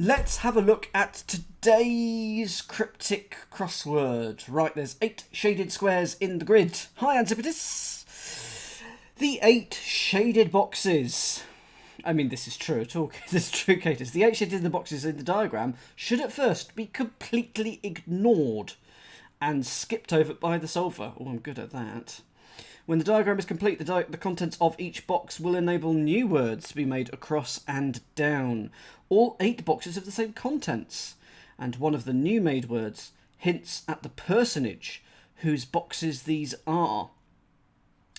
Let's have a look at today's Cryptic Crossword. Right, there's 8 shaded squares in the grid. Hi, Antipodes. The 8 shaded boxes. I mean, this is true at all. This is true, Catus. The 8 shaded in the boxes in the diagram should at first be completely ignored and skipped over by the solver. Oh, I'm good at that. When the diagram is complete, the contents of each box will enable new words to be made across and down. All 8 boxes have the same contents, and one of the new made words hints at the personage whose boxes these are.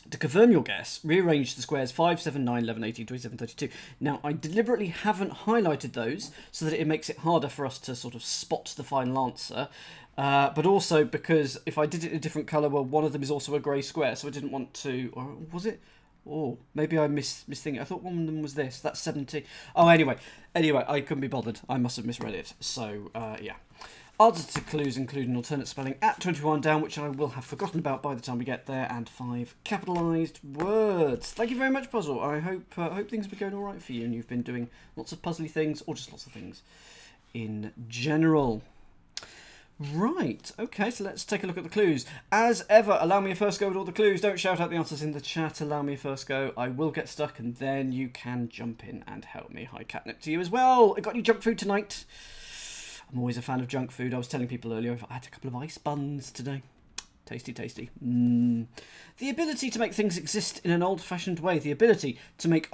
To confirm your guess, rearrange the squares 5, 7, 9, 11, 18, 27, 32. Now, I deliberately haven't highlighted those so that it makes it harder for us to sort of spot the final answer. But also because if I did it in a different colour, well, one of them is also a grey square, so I didn't want to... Or was it? Oh, maybe I misthinking. I thought one of them was this. That's 70. Oh, anyway, I couldn't be bothered. I must have misread it. So, yeah. Answers to clues include an alternate spelling at 21 down, which I will have forgotten about by the time we get there, and 5 capitalised words. Thank you very much, Puzzle. I hope things have been going all right for you, and you've been doing lots of puzzly things, or just lots of things in general. Right, okay, so let's take a look at the clues. As ever, allow me a first go with all the clues. Don't shout out the answers in the chat. Allow me a first go. I will get stuck, and then you can jump in and help me. Hi, Catnip to you as well. I got any junk food tonight? I'm always a fan of junk food. I was telling people earlier I had a couple of ice buns today. Tasty, tasty. The ability to make things exist in an old-fashioned way. The ability to make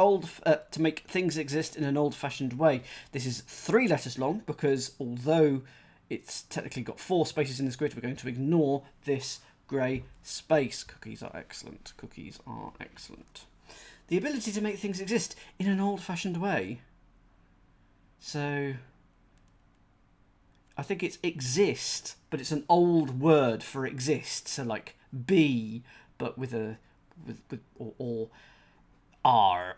things exist in an old-fashioned way. This is 3 letters long because although it's technically got 4 spaces in this grid, we're going to ignore this grey space. Cookies are excellent. Cookies are excellent. The ability to make things exist in an old-fashioned way. So I think it's exist, but it's an old word for exist. So like be, but with a or r.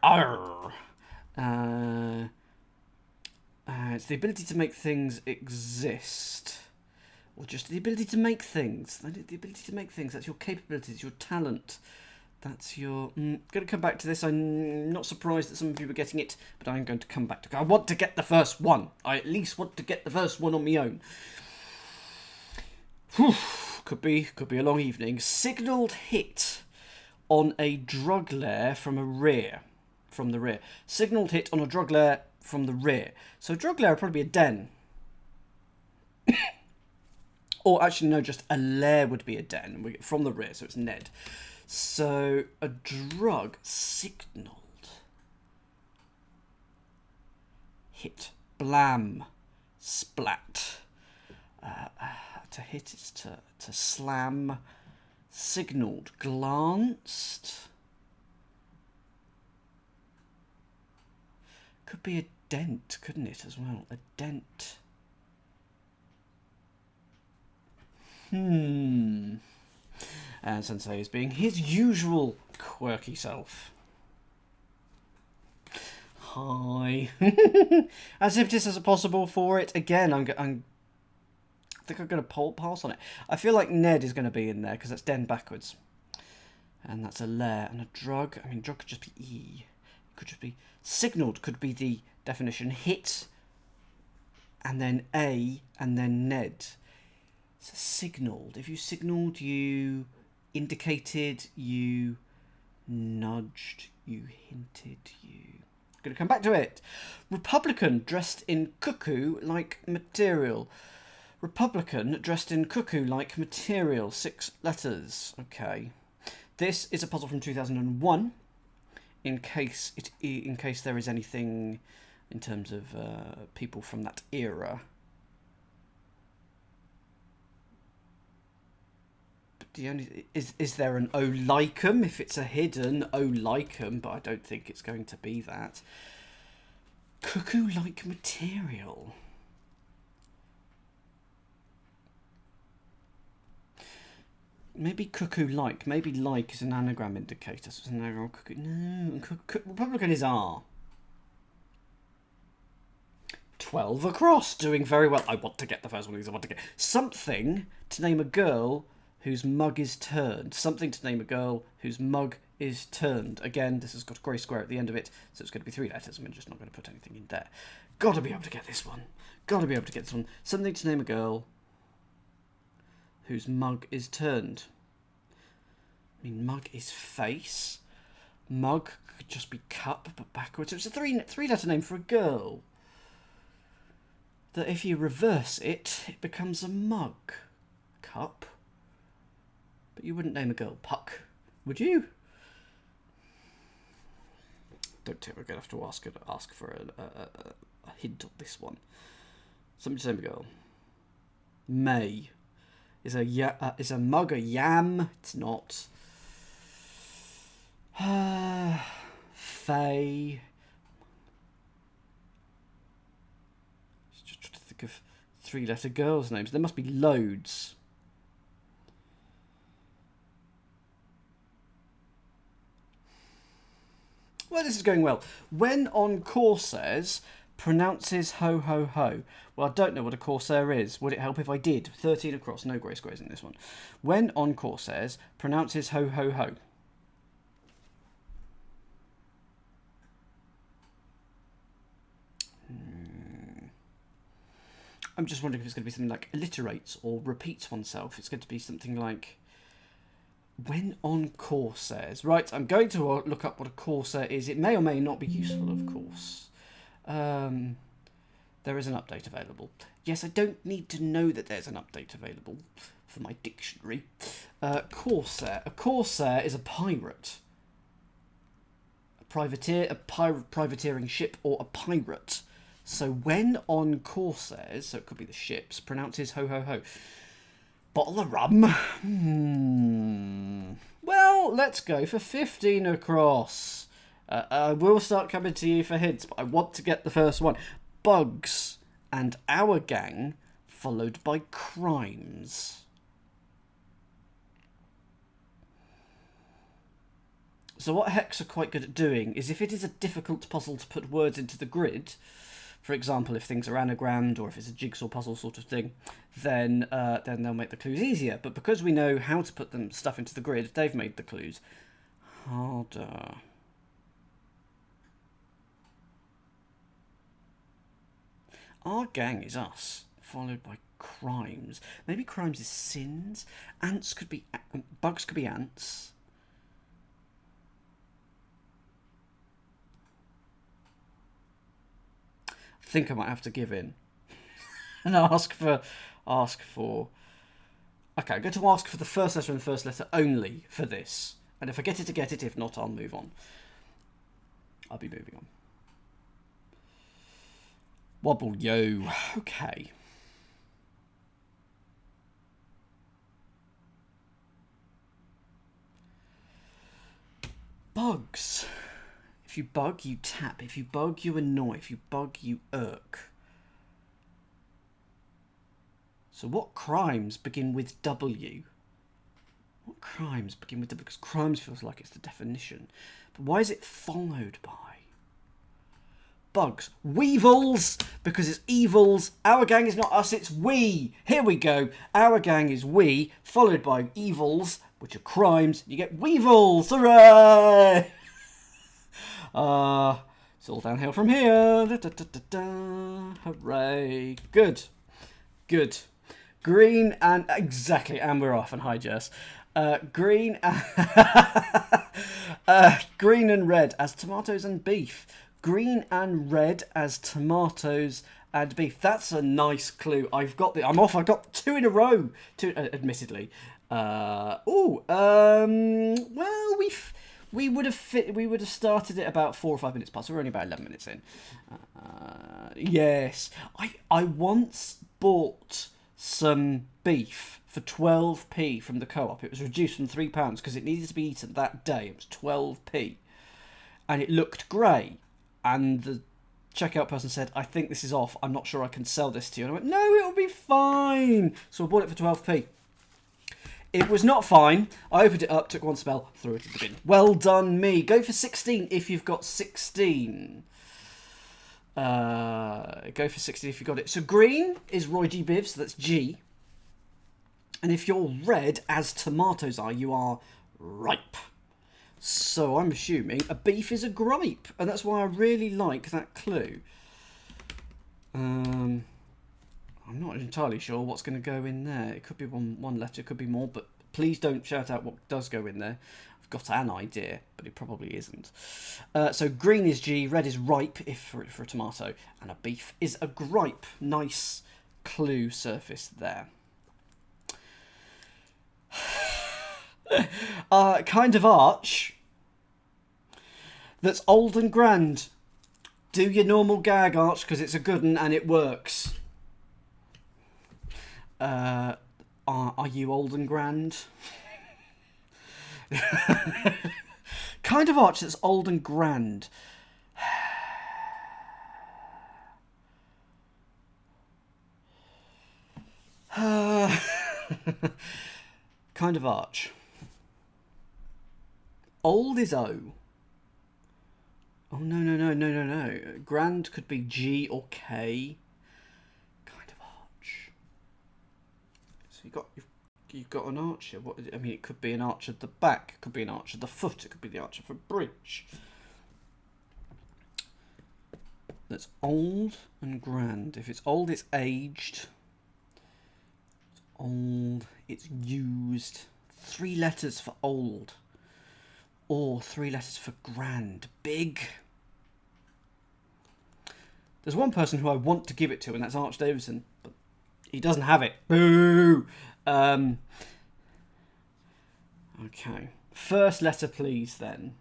It's the ability to make things exist, or just the ability to make things. The ability to make things. That's your capabilities, your talent. That's your... going to come back to this. I'm not surprised that some of you were getting it, but I'm going to come back to... I want to get the first one. I at least want to get the first one on my own. Whew. Could be a long evening. Signalled hit on a drug lair from the rear. Signalled hit on a drug lair from the rear. So a drug lair would probably be a den. Or actually, no, just a lair would be a den from the rear, so it's Ned. So, a drug signalled. Hit. Blam. Splat. To hit is to slam. Signalled. Glanced. Could be a dent, couldn't it, as well? A dent. And Sensei is being his usual quirky self. Hi. As if this is possible for it. Again, I think I'm going to pass on it. I feel like Ned is going to be in there because that's den backwards. And that's a lair. And a drug. I mean, drug could just be E. It could just be... Signalled could be the definition. Hit. And then A. And then Ned. So signalled. If you signalled, you indicated, you nudged, you hinted, you... I'm going to come back to it. Republican dressed in cuckoo-like material. Republican dressed in cuckoo-like material. 6 letters. Okay. This is a puzzle from 2001. In case there is anything in terms of people from that era. Is there an Olicum if it's a hidden Olicum, but I don't think it's going to be that. Cuckoo-like material. Maybe cuckoo-like. Maybe like is an anagram indicator. So it's an anagram cuckoo. No, Republican is R. 12 across. Doing very well. I want to get the first one of these. I want to get something to name a girl whose mug is turned. Something to name a girl whose mug is turned. Again, this has got a grey square at the end of it, so it's going to be 3 letters, and we're just not going to put anything in there. Got to be able to get this one. Got to be able to get this one. Something to name a girl whose mug is turned. I mean, mug is face. Mug could just be cup, but backwards. It's a three-letter name for a girl. That if you reverse it, it becomes a mug. Cup. But you wouldn't name a girl Puck, would you? Don't think we're going to have to ask for a hint on this one. Something to name a girl. May. Is a mug a yam? It's not. Faye. Just trying to think of 3-letter girls' names. There must be loads. Well, this is going well. When on Corsairs, pronounces ho ho ho. Well, I don't know what a Corsair is. Would it help if I did? 13 across, no grey squares in this one. When on Corsairs, pronounces ho ho ho. I'm just wondering if it's going to be something like alliterates or repeats oneself. It's going to be something like when on Corsairs. Right, I'm going to look up what a Corsair is. It may or may not be useful, of course. There is an update available. Yes, I don't need to know that there's an update available for my dictionary. Corsair. A Corsair is a pirate. A privateer, a privateering ship, or a pirate. So when on Corsairs, so it could be the ships, pronounces ho ho ho. Bottle of rum. Well, let's go for 15 across. I will start coming to you for hints, but I want to get the first one. Bugs and Our Gang, followed by crimes. So what Hex are quite good at doing is if it is a difficult puzzle to put words into the grid, for example, if things are anagrammed or if it's a jigsaw puzzle sort of thing, then they'll make the clues easier. But because we know how to put stuff into the grid, they've made the clues harder. Our Gang is us, followed by crimes. Maybe crimes is sins. Ants could be... bugs could be ants. I think I might have to give in. And ask for... Okay, I'm going to ask for the first letter and the first letter only for this. And if I get it, I get it. If not, I'll move on. I'll be moving on. Wobble yo. Okay. Bugs. If you bug, you tap. If you bug, you annoy. If you bug, you irk. So what crimes begin with W? What crimes begin with W? Because crimes feels like it's the definition. But why is it followed by? Bugs. Weevils, because it's evils. Our Gang is not us, it's we. Here we go. Our Gang is we, followed by evils, which are crimes. You get weevils. Hooray! It's all downhill from here. Da, da, da, da, da. Hooray. Good. Good. Green and... Exactly, and we're off. And hi, Jess. Green and red as tomatoes and beef. Green and red as tomatoes and beef. That's a nice clue. I'm off. I got 2 in a row. 2, admittedly. Well, we would have started it about 4 or 5 minutes past. We're only about 11 minutes in. Yes, I once bought some beef for 12p from the co-op. It was reduced from £3 because it needed to be eaten that day. It was 12p, and it looked grey. And the checkout person said, I think this is off. I'm not sure I can sell this to you. And I went, no, it'll be fine. So I bought it for 12p. It was not fine. I opened it up, took one smell, threw it in the bin. Well done, me. Go for 16 if you've got 16. Go for 16 if you've got it. So green is Roy G. Biv, so that's G. And if you're red, as tomatoes are, you are ripe. So I'm assuming a beef is a gripe, and that's why I really like that clue. I'm not entirely sure what's going to go in there. It could be one letter, it could be more, but please don't shout out what does go in there. I've got an idea, but it probably isn't. So green is G, red is ripe, if for a tomato, and a beef is a gripe. Nice clue surface there. Kind of arch that's old and grand. Do your normal gag, Arch, because it's a good one and it works. Are you old and grand? Kind of arch that's old and grand. Kind of arch. Old is O. Oh, no. Grand could be G or K. Kind of arch. So you've got an arch here. What is it? I mean, it could be an arch at the back. It could be an arch at the foot. It could be the arch of a bridge. That's old and grand. If it's old, it's aged. It's old. It's used. 3 letters for old. Or 3 letters for grand. Big. There's one person who I want to give it to, and that's Arch Davison, but he doesn't have it. Boo! Okay. First letter, please, then.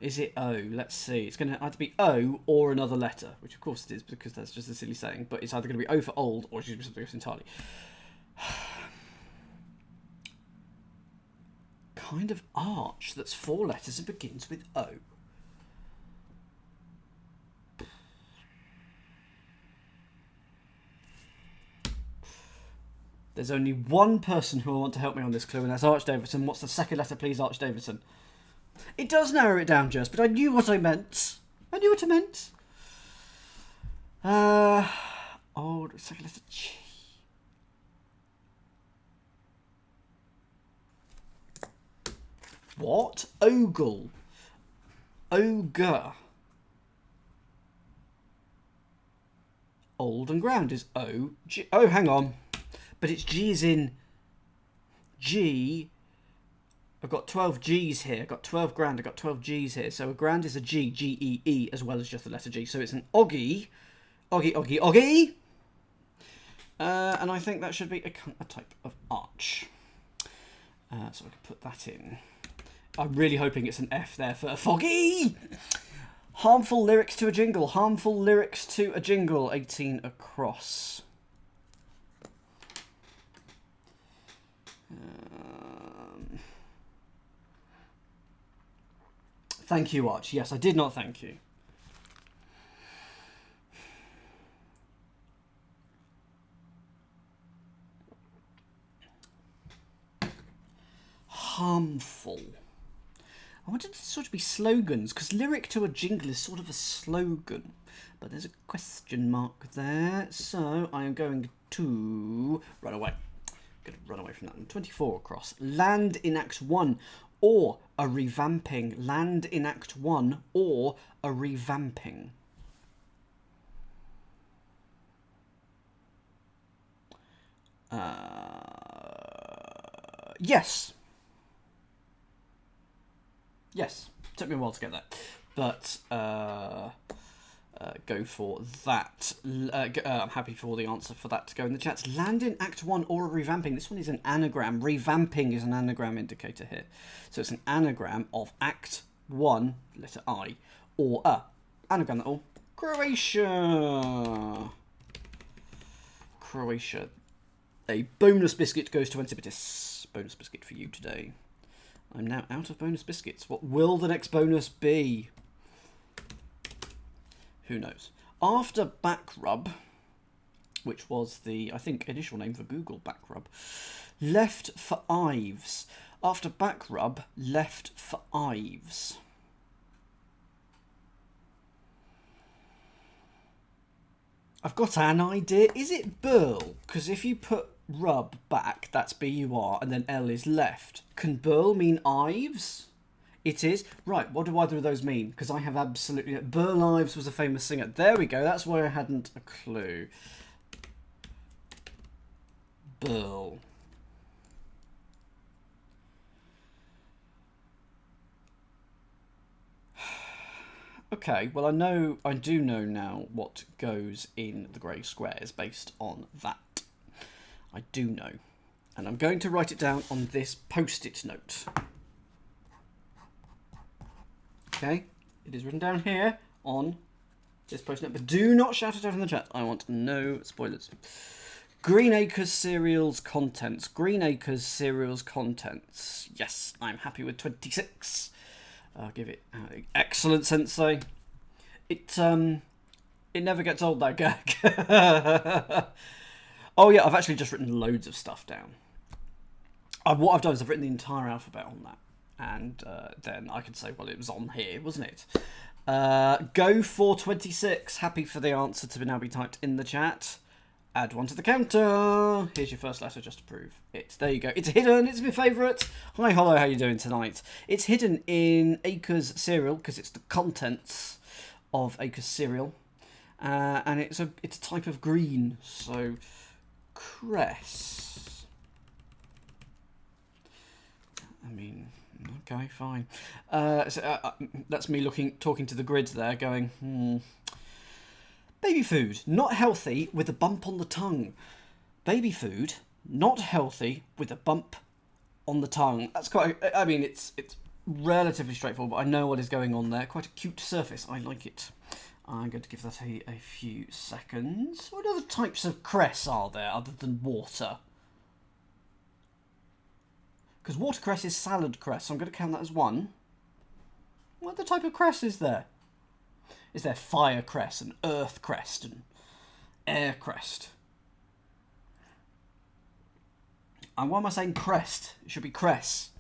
Is it O? Let's see. It's going to either be O or another letter, which of course it is, because that's just a silly saying, but it's either going to be O for old or it's going to be something else entirely. Kind of arch that's 4 letters and begins with O. There's only one person who will want to help me on this clue, and that's Arch Davison. What's the second letter, please, Arch Davison? It does narrow it down just, but I knew what I meant. I knew what I meant. Oh, second letter G. What? Ogle. Ogre. Old and ground is O. G. Oh, hang on. But it's G as in G. I've got 12 G's here. I've got 12 grand. I've got 12 G's here. So a grand is a G. G-E-E, as well as just the letter G. So it's an oggy. Oggy. And I think that should be a type of arch. So I can put that in. I'm really hoping it's an F there for foggy. Harmful lyrics to a jingle. Harmful lyrics to a jingle. 18 across. Thank you, Arch. Yes, I did not thank you. Harmful. I wanted to sort of be slogans, because lyric to a jingle is sort of a slogan. But there's a question mark there, so I am going to run away. I'm going to run away from that one. 24 across. Land in Act 1 or a revamping. Land in Act 1 or a revamping. Yes. Yes, took me a while to get that, but go for that. I'm happy for the answer for that to go in the chat. Land in Act 1 or a revamping. This one is an anagram. Revamping is an anagram indicator here. So it's an anagram of Act 1, letter I, or a. Anagram that all. Croatia. A bonus biscuit goes to Antipatis. Bonus biscuit for you today. I'm now out of bonus biscuits. What will the next bonus be? Who knows? After Backrub, which was the, I think, initial name for Google, Backrub, left for Ives. After Backrub, left for Ives. I've got an idea. Is it Burl? Because if you put rub, back, that's B-U-R, and then L is left. Can burl mean Ives? It is. Right, what do either of those mean? Because I have absolutely... Burl Ives was a famous singer. There we go, that's why I hadn't a clue. Burl. Okay, well I do know now what goes in the grey squares based on that. I do know. And I'm going to write it down on this post-it note. Okay, it is written down here on this post-it note, but do not shout it out in the chat. I want no spoilers. Green Acres Cereals Contents. Green Acres Cereals Contents. Yes, I'm happy with 26. I'll give it excellent, Sensei. It never gets old, that gag. Oh yeah, I've actually just written loads of stuff down. What I've done is I've written the entire alphabet on that, and then I can say, well, it was on here, wasn't it? Go for 26. Happy for the answer to now be typed in the chat. Add one to the counter. Here's your first letter just to prove it. There you go. It's hidden. It's my favourite. Hi, Hollow. How you doing tonight? It's hidden in Acres cereal because it's the contents of Acres cereal, and it's a type of green. So, cress. I mean, okay, fine. That's me talking to the grid there, going. Baby food, not healthy, with a bump on the tongue. Baby food, not healthy, with a bump on the tongue. That's quite... I mean, it's relatively straightforward, but I know what is going on there. Quite a cute surface. I like it. I'm going to give that a few seconds. What other types of cress are there other than water? Because watercress is salad cress, so I'm going to count that as one. What other type of cress is there? Is there fire crest and earth crest and air crest? And why am I saying crest? It should be cress.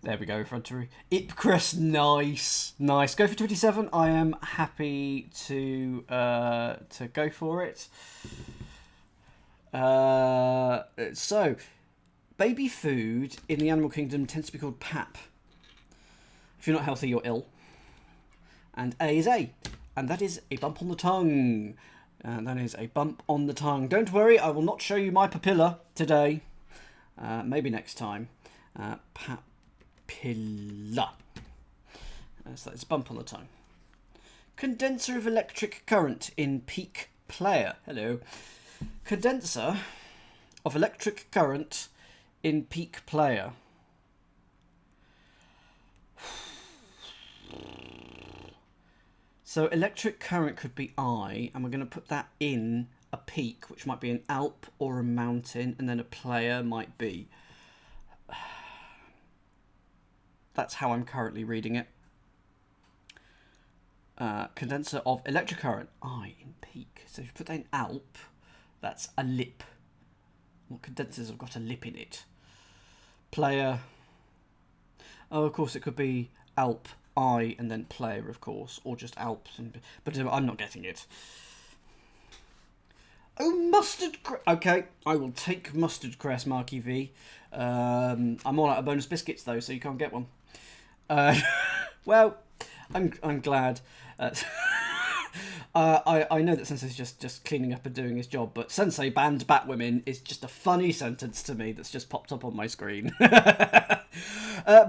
There we go, Frontery. Ipcrest, nice, nice. Go for 27. I am happy to go for it. So, baby food in the animal kingdom tends to be called pap. If you're not healthy, you're ill. And A is A, and that is a bump on the tongue. And that is a bump on the tongue. Don't worry, I will not show you my papilla today. Maybe next time. Papilla. So it's a bump on the tongue. Condenser of electric current in peak player. Hello. Condenser of electric current in peak player. So electric current could be I, and we're going to put that in a peak, which might be an alp or a mountain, and then a player might be. That's how I'm currently reading it. Condenser of electric current, I in peak. So if you put that in alp, that's a lip. Well, condensers have got a lip in it. Player. Oh, of course, it could be alp. I and then player, of course, or just Alps, but I'm not getting it. Oh, mustard cress. Okay, I will take mustard cress, Marky V. I'm all out of bonus biscuits though, so you can't get one. Well, I'm glad. I know that Sensei's just cleaning up and doing his job, but Sensei banned Batwomen is just a funny sentence to me that's just popped up on my screen.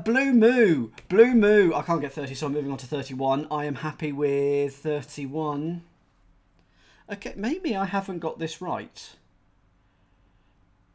Blue Moo. Blue Moo. I can't get 30, so I'm moving on to 31. I am happy with 31. Okay, maybe I haven't got this right.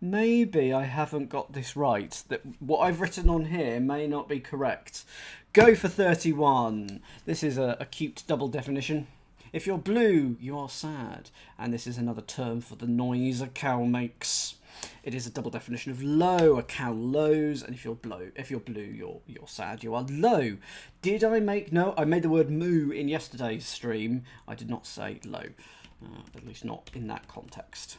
Maybe I haven't got this right. That what I've written on here may not be correct. Go for 31. This is a cute double definition. If you're blue, you are sad. And this is another term for the noise a cow makes. It is a double definition of low. A cow lows, and if you're blue, you're sad. You are low. Did I make no? I made the word moo in yesterday's stream. I did not say low, at least not in that context.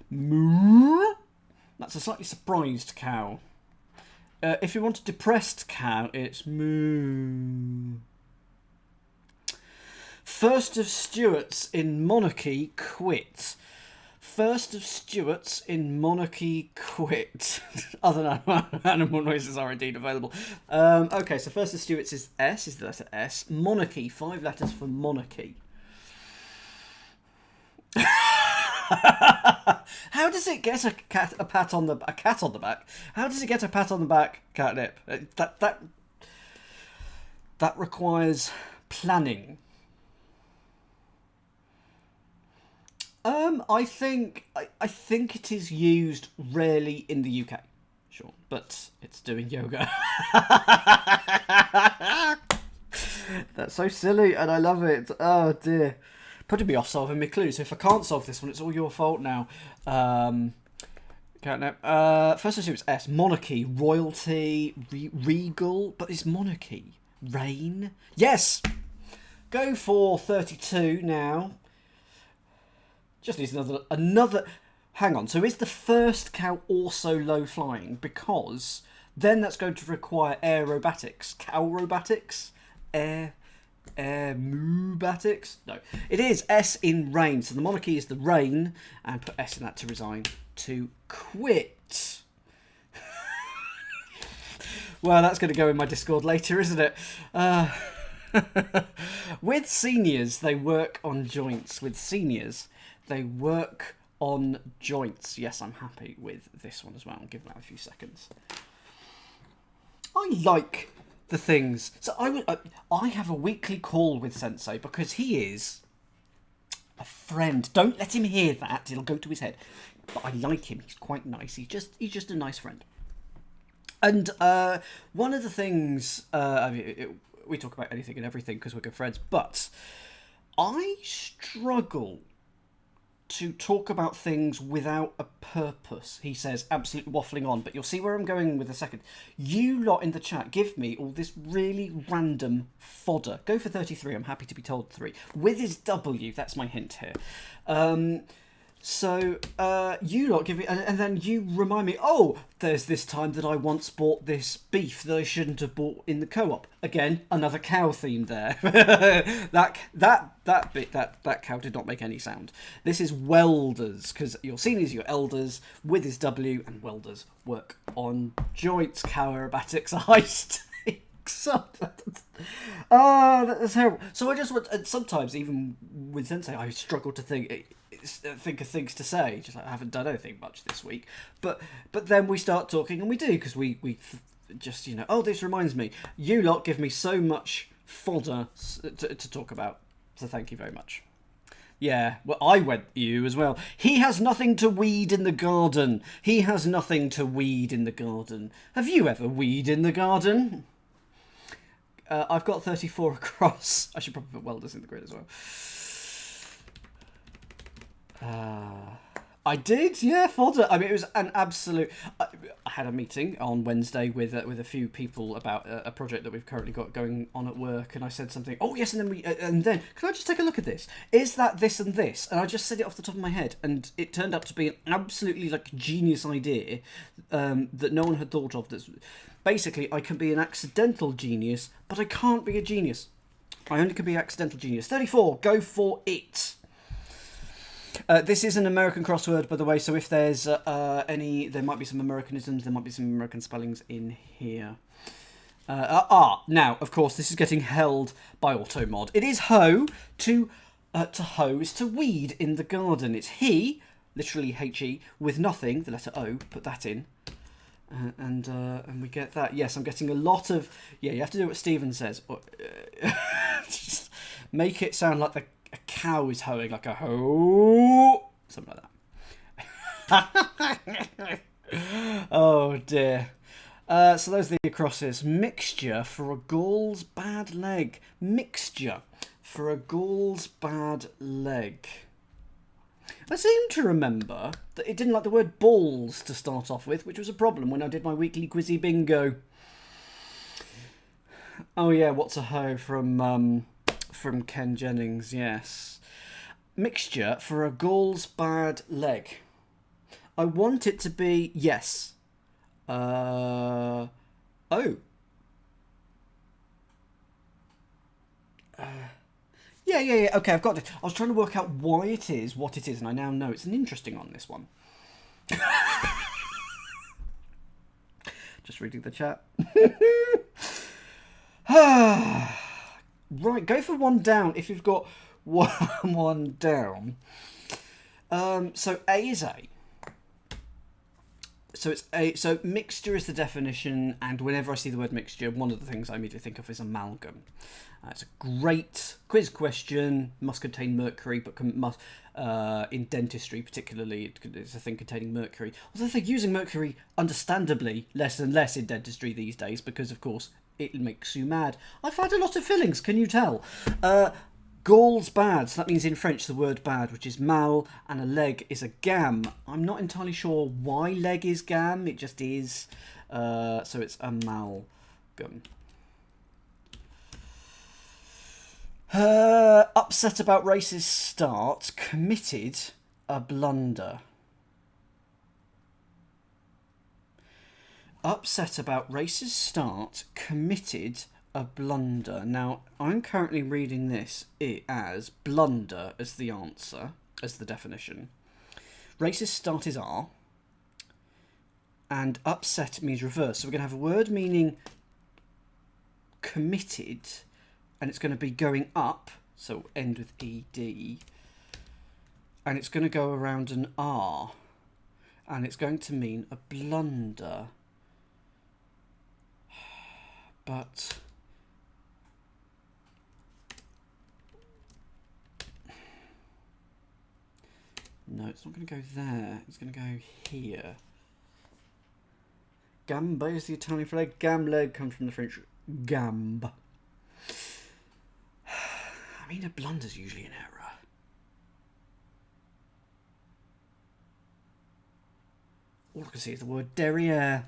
Moo. That's a slightly surprised cow. If you want a depressed cow, it's moo. First of Stuarts in monarchy quit. first of Stuarts in monarchy quit. Other animal noises are indeed available. Okay, so first of Stuarts is S, is the letter S. Monarchy, 5 letters for monarchy. How does it get a cat on the back? How does it get a pat on the back, catnip? That requires planning. I think it is used rarely in the UK. Sure, but it's doing yoga. That's so silly, and I love it. Oh dear, putting me off solving my clues. If I can't solve this one, it's all your fault now. Catnip. First of all, it's S. Monarchy, royalty, regal, but it's monarchy. Reign. Yes. Go for 32 now. Just needs another. Hang on. So is the first cow also low flying? Because then that's going to require aerobatics. Cowrobatics? Airmubatics? No. It is S in reign. So the monarchy is the reign, and put S in that to resign. To quit. Well, that's going to go in my Discord later, isn't it? With seniors, they work on joints. With seniors, they work on joints. Yes, I'm happy with this one as well. I'll give that a few seconds. I like the things. So I have a weekly call with Sensei because he is a friend. Don't let him hear that. It'll go to his head. But I like him. He's quite nice. He's just a nice friend. And one of the things, we talk about anything and everything because we're good friends, but I struggle to talk about things without a purpose. He says, absolutely waffling on, but you'll see where I'm going with a second. You lot in the chat, give me all this really random fodder. Go for 33, I'm happy to be told 3. With his W, that's my hint here. So, you lot give me, and then you remind me, oh, there's this time that I once bought this beef that I shouldn't have bought in the co-op. Again, another cow theme there. that cow did not make any sound. This is welders, because your seniors, your elders, with his W, and welders work on joints. Cow aerobatics are high stakes. Oh, that's terrible. So I just want, and sometimes even with Sensei, I struggle to think of things to say. Just like I haven't done anything much this week, but then we start talking, and we do, because we just, you know, oh, this reminds me. You lot give me so much fodder to talk about, so thank you very much. Yeah, well, I went you as well. He has nothing to weed in the garden. He has nothing to weed in the garden. Have you ever weed in the garden? I've got 34 across. I should probably put welders in the grid as well. I did, yeah, fodder. I mean, it was an absolute. I had a meeting on Wednesday with a few people about a project that we've currently got going on at work, and I said something. Oh yes, and then can I just take a look at this? Is that this and this? And I just said it off the top of my head, and it turned out to be an absolutely genius idea that no one had thought of. That's basically, I can be an accidental genius, but I can't be a genius. I only can be an accidental genius. 34, go for it. This is an American crossword, by the way, so if there's there might be some Americanisms, there might be some American spellings in here. Now, of course, this is getting held by Automod. It is hoe. To hoe is to weed in the garden. It's he, literally H-E, with nothing, the letter O, put that in. And we get that. Yes, I'm getting a lot of... Yeah, you have to do what Stephen says. Just make it sound like a cow is hoeing, like a hoe. Something like that. Oh, dear. So those are the acrosses. Mixture for a Gaul's bad leg. Mixture for a Gaul's bad leg. I seem to remember that it didn't like the word balls to start off with, which was a problem when I did my weekly quizzy bingo. Oh yeah, what's a hoe from Ken Jennings, yes. Mixture for a Gaul's bad leg. I want it to be, yes. Oh. Yeah, Yeah. Okay, I've got it. I was trying to work out why it is what it is, and I now know it's an interesting on this one. Just reading the chat. Right, go for one down if you've got one down. So A is A. So it's A. So mixture is the definition, and whenever I see the word mixture, one of the things I immediately think of is amalgam. It's a great quiz question. Must contain mercury, but must in dentistry particularly, it's a thing containing mercury. Although they're using mercury, understandably, less and less in dentistry these days because, of course, it makes you mad. I've had a lot of fillings. Can you tell? Gall's bad, so that means in French the word bad, which is mal, and a leg is a gam. I'm not entirely sure why leg is gam, it just is. So it's amalgam. Upset about racist start, committed a blunder. Upset about racist start, committed a blunder. Now, I'm currently reading this as blunder as the answer, as the definition. Racist start is R, and upset means reverse. So we're going to have a word meaning committed, and it's going to be going up, so end with ED, and it's going to go around an R, and it's going to mean a blunder. But no, it's not going to go there. It's going to go here. Gamba is the Italian for leg. Gam leg comes from the French gambe. I mean, a blunder's usually an error. All I can see is the word derriere.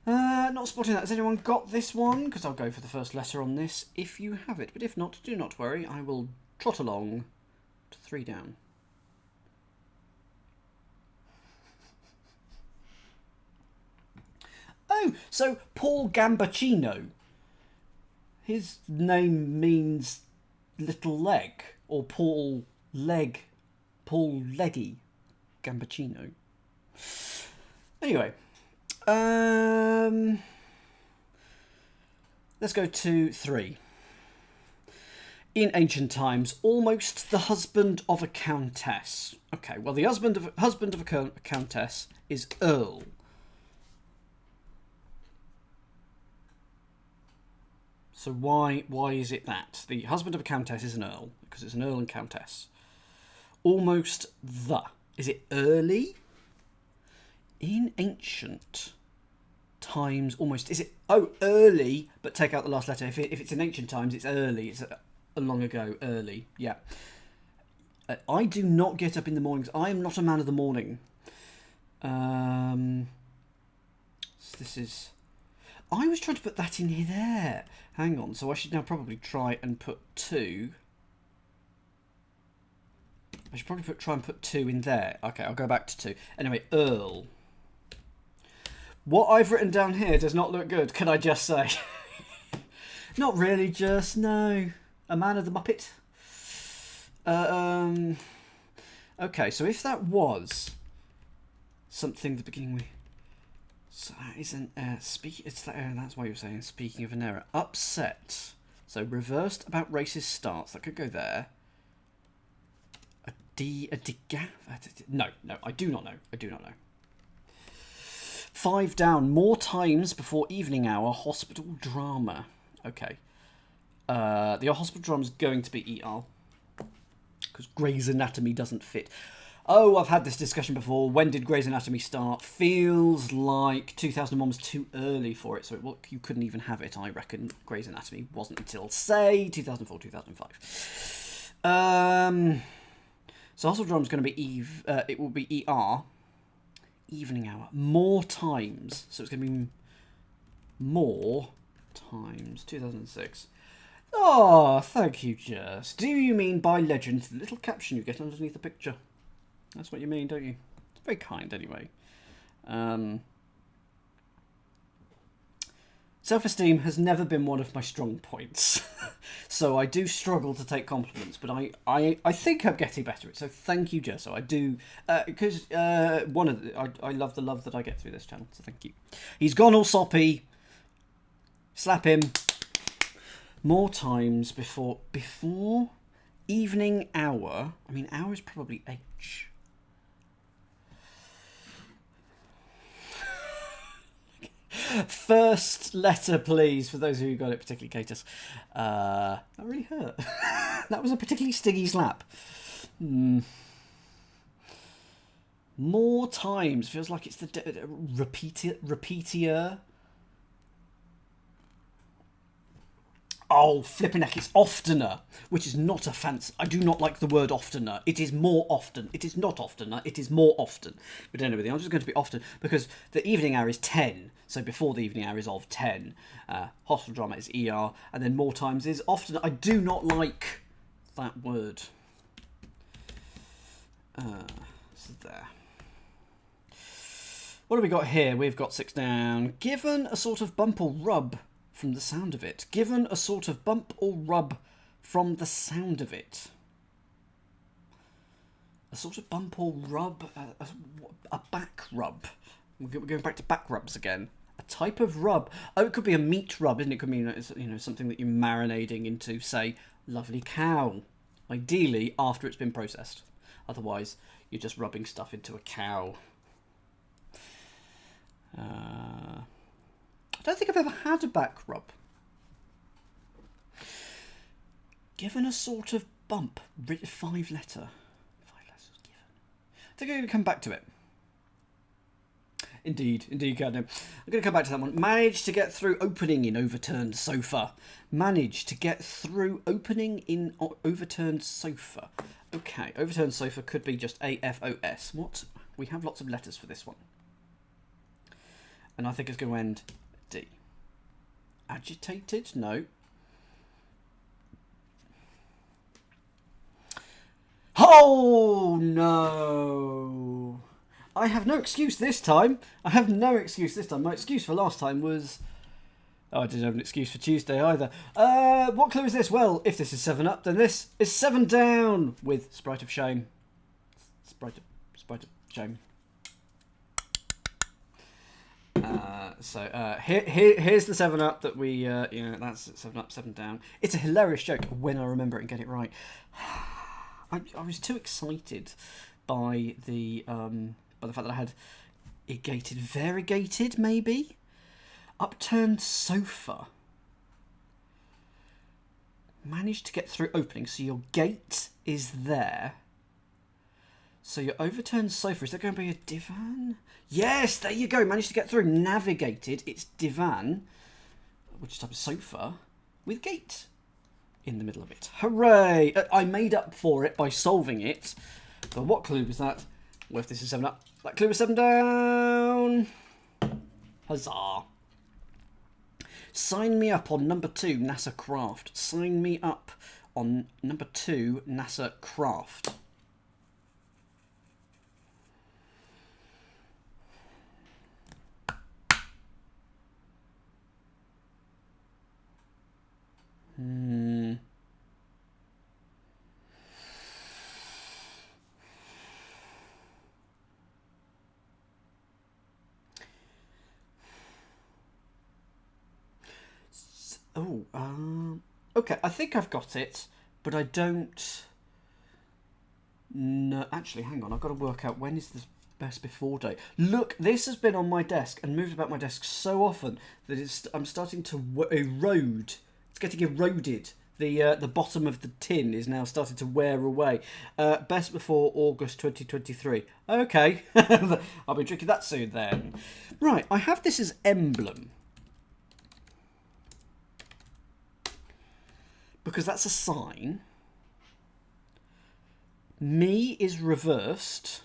Not spotting that. Has anyone got this one? Because I'll go for the first letter on this if you have it. But if not, do not worry. I will trot along to 3 down. Oh, so Paul Gambacino. His name means little leg, or Paul Leggy Gambacino. Anyway, let's go to 3. In ancient times, almost the husband of a countess. Okay, well, the husband of a countess is Earl. So why is it that? The husband of a countess is an earl, because it's an earl and countess. Almost the. Is it early? In ancient times, almost. Is it, early, but take out the last letter. If it's in ancient times, it's early. It's a long ago, early. Yeah. I do not get up in the mornings. I am not a man of the morning. So this is... I was trying to put that in here there. Hang on, so I should now probably try and put 2. I should probably try and put 2 in there. Okay, I'll go back to 2. Anyway, Earl. What I've written down here does not look good, can I just say? Not really, just, no. A man of the Muppet. Okay, so if that was something at the beginning with... So that isn't that's why you're saying speaking of an error. Upset. So reversed about racist starts. That could go there. No, I do not know. 5 down. More times before evening hour. Hospital drama. Okay. The hospital drama is going to be ER. Because Grey's Anatomy doesn't fit. Oh, I've had this discussion before. When did Grey's Anatomy start? Feels like 2001 was too early for it, so you couldn't even have it. I reckon Grey's Anatomy wasn't until, say, 2004, 2005. So Hospital Drama is going to be it will be ER. Evening hour. More times. So it's going to be more times. 2006. Oh, thank you, Jess. Do you mean by legend the little caption you get underneath the picture? That's what you mean, don't you? It's very kind, anyway. So Self-esteem has never been one of my strong points. So I do struggle to take compliments, but I think I'm getting better at it. So thank you, Jess. I do, because I love the love that I get through this channel, so thank you. He's gone all soppy. Slap him. More times before evening hour. I mean, hour is probably H. First letter, please, for those of you who got it, particularly Catus. That really hurt. That was a particularly stingy slap. More times. Feels like it's the repeatier. Oh, flipping heck, it's oftener, which is not a fancy. I do not like the word oftener. It is more often. It is not oftener. It is more often. But anyway, I'm just going to be often because the evening hour is 10. So before the evening hour is of 10. Hostile drama is ER. And then more times is often. I do not like that word. So there. What have we got here? We've got 6 down. Given a sort of bump or rub from the sound of it. Given a sort of bump or rub from the sound of it. A sort of bump or rub. A back rub. We're going back to back rubs again. A type of rub. Oh, it could be a meat rub, isn't it? It could mean, something that you're marinating into, say, lovely cow. Ideally, after it's been processed. Otherwise, you're just rubbing stuff into a cow. I don't think I've ever had a back rub. Given a sort of bump. 5 letter. 5 letters given. I think I'm going to come back to it. Indeed, Gardner. I'm going to come back to that one. Managed to get through opening in overturned sofa. Managed to get through opening in overturned sofa. Okay, overturned sofa could be just AFOS. What? We have lots of letters for this one. And I think it's going to end D. Agitated? No. Oh, no. I have no excuse this time. My excuse for last time was... Oh, I didn't have an excuse for Tuesday either. What clue is this? Well, if this is 7 up, then this is 7 down with Sprite of Shame. Sprite of Shame. Here's the 7 up that we, that's 7 up, 7 down. It's a hilarious joke when I remember it and get it right. I was too excited by the fact that I had variegated, maybe? Upturned sofa. Managed to get through opening, so your gate is there. So your overturned sofa, is that going to be a divan? Yes, there you go. Managed to get through. Navigated. It's divan, which is type of sofa, with gate in the middle of it. Hooray! I made up for it by solving it. But what clue was that? Well, if this is 7 up, that clue was 7 down. Huzzah. Sign me up on number 2, NASA Craft. Sign me up on number 2, NASA Craft. Okay, I think I've got it, but I don't know. Actually, hang on, I've got to work out when is the best before date. Look, this has been on my desk and moved about my desk so often that I'm starting to erode. It's getting eroded. The bottom of the tin is now starting to wear away. Best before August 2023. Okay, I'll be drinking that soon then. Right, I have this as emblem. Because that's a sign. Me is reversed.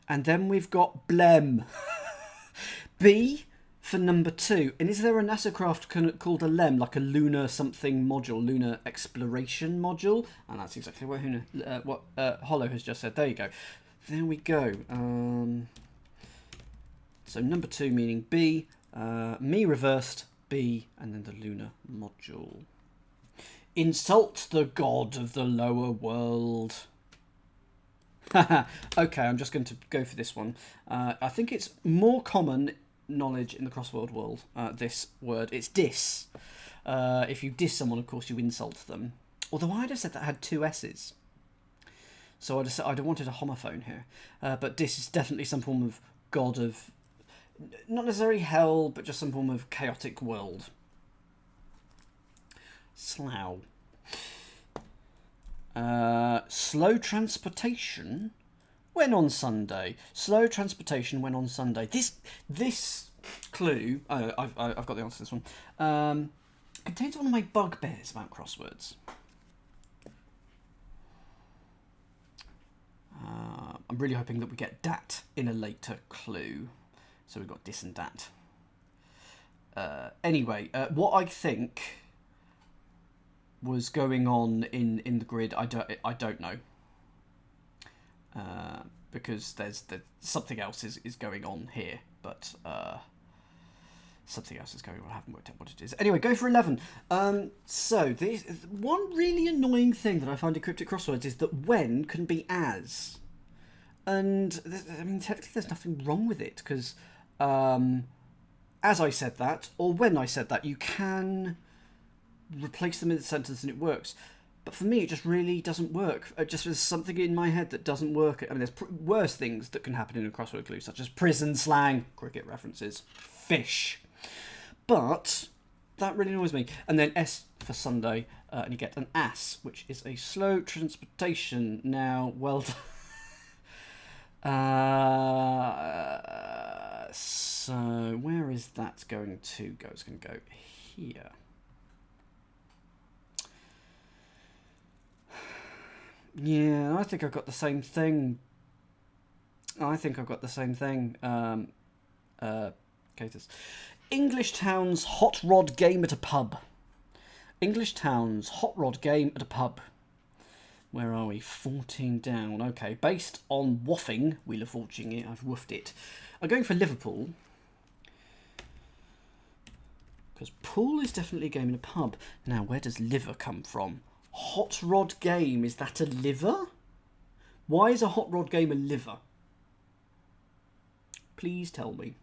And then we've got blem. B for number 2. And is there a NASA craft called a LEM, like a lunar something module, lunar exploration module? And that's exactly what Hollow has just said. There you go. There we go. So number 2 meaning B. Me reversed. B, and then the lunar module. Insult the god of the lower world. Okay, I'm just going to go for this one. I think it's more common knowledge in the crossword world, this word. It's diss. If you diss someone, of course, you insult them. Although I'd have said that had two S's. So I'd have wanted a homophone here. But diss is definitely some form of god of, not necessarily hell, but just some form of chaotic world. Slough. Slow transportation when on Sunday. Slow transportation when on Sunday. This clue, I've got the answer to this one, contains one of my bugbears about crosswords. I'm really hoping that we get dat in a later clue. So we've got dis and dat. Anyway, what I think was going on in the grid, I don't know. Because there's something else is going on here, but something else is going on. I haven't worked out what it is. Anyway, go for 11. So this one really annoying thing that I find in cryptic crosswords is that when can be as, and I mean technically there's nothing wrong with it because as I said that, or when I said that, you can replace them in the sentence and it works. But for me, it just really doesn't work. Just there's something in my head that doesn't work. I mean, there's worse things that can happen in a crossword clue, such as prison slang, cricket references, fish. But that really annoys me. And then S for Sunday, and you get an ass, which is a slow transportation. Now, well done. So where is that going to go? It's going to go here. Yeah, I think I've got the same thing. Catus. English Town's hot rod game at a pub. English Town's hot rod game at a pub. Where are we? 14 down. Okay, based on waffing, Wheel of Fortune it, I've woofed it. I'm going for Liverpool. Because pool is definitely a game in a pub. Now, where does liver come from? Hot rod game, is that a liver? Why is a hot rod game a liver? Please tell me.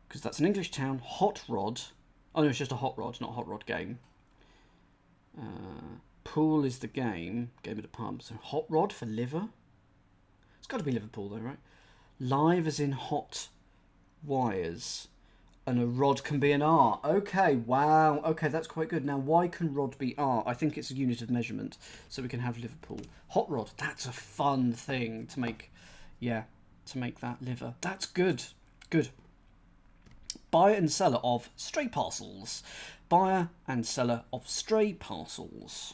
Because that's an English town, hot rod. Oh no, it's just a hot rod, not a hot rod game. Pool is the game at a pub. So hot rod for liver? It's got to be Liverpool though, right? Live as in hot wires. And a rod can be an R. Okay, wow. Okay, that's quite good. Now, why can rod be R? I think it's a unit of measurement. So we can have Liverpool. Hot rod. That's a fun thing to make. Yeah, to make that liver. That's good. Good. Buyer and seller of stray parcels. Buyer and seller of stray parcels.